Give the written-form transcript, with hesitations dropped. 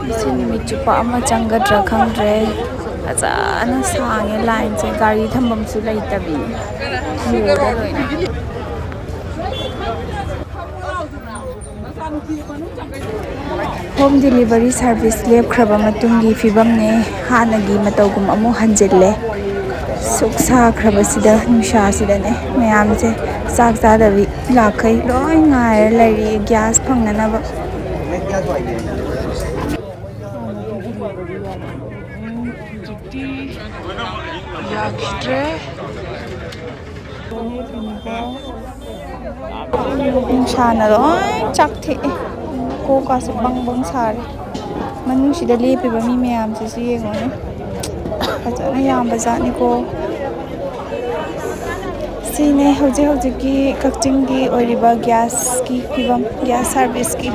ꯉꯁꯤ ꯅꯨꯃꯤꯠ ꯆꯨꯞꯄ ꯑꯃ ꯆꯪꯒꯗ꯭ꯔꯥ ꯈꯪꯗ꯭ꯔꯦ ꯐꯖꯅ ꯁꯥꯡꯉꯦ ꯂꯥꯏꯟꯁꯦ ꯒꯥꯔꯤ ꯊꯝꯐꯝꯁꯨ ꯂꯩꯇꯕꯤ ꯂꯣꯏꯔꯦ ꯂꯣꯏꯅ ꯍꯣꯝ ꯗꯤꯂꯤꯚꯔꯤ ꯁꯥꯔꯚꯤꯁ ꯂꯦꯞꯈ꯭ꯔꯕ ꯃꯇꯨꯡꯒꯤ ꯐꯤꯕꯝꯅꯦ ꯍꯥꯟꯅꯒꯤ ꯃꯇꯧꯒꯨꯝ ꯑꯃꯨꯛ ꯍꯟꯖꯤꯜꯂꯦ ꯁꯨꯛ ꯁꯥꯈ꯭ꯔꯕꯁꯤꯗ ꯅꯨꯡꯁꯥꯁꯤꯗꯅꯦ ꯃꯌꯥꯝꯁꯦ ꯆꯥꯛ ꯆꯥꯗꯕꯤ ꯂꯥꯛꯈꯩ ꯂꯣꯏ ꯉꯥꯏꯔ ꯂꯩꯔꯤ ꯒ꯭ꯌꯥꯁ ꯐꯪꯅꯅꯕ ꯍꯧꯖꯤꯛꯇꯤ ꯌꯥꯈꯤꯗ꯭ꯔꯦ ꯅꯨꯡꯁꯥꯅ ꯂꯣꯏ ꯆꯥꯛꯊꯦꯛꯑꯦ ꯀꯣꯛꯀꯥꯁꯦ ꯕꯪ ꯕꯪ ꯁꯥꯔꯦ ꯃꯅꯨꯡꯁꯤꯗ ꯂꯦꯞꯄꯤꯕ ꯃꯤ ꯃꯌꯥꯝꯁꯤꯁꯨ ꯌꯦꯡꯉꯣꯅꯦ ꯐꯖꯅ ꯌꯥꯝꯕ ꯖꯥꯠꯅꯤꯀꯣ ꯁꯤꯅꯦ ꯍꯧꯖꯤꯛ ꯍꯧꯖꯤꯛꯀꯤ ꯀꯛꯆꯤꯡꯒꯤ ꯑꯣꯏꯔꯤꯕ ꯒ꯭ꯌꯥꯁꯀꯤ ꯐꯤꯕꯝ ꯒ꯭ꯌꯥꯁ ꯁꯥꯔꯚꯤꯁꯀꯤ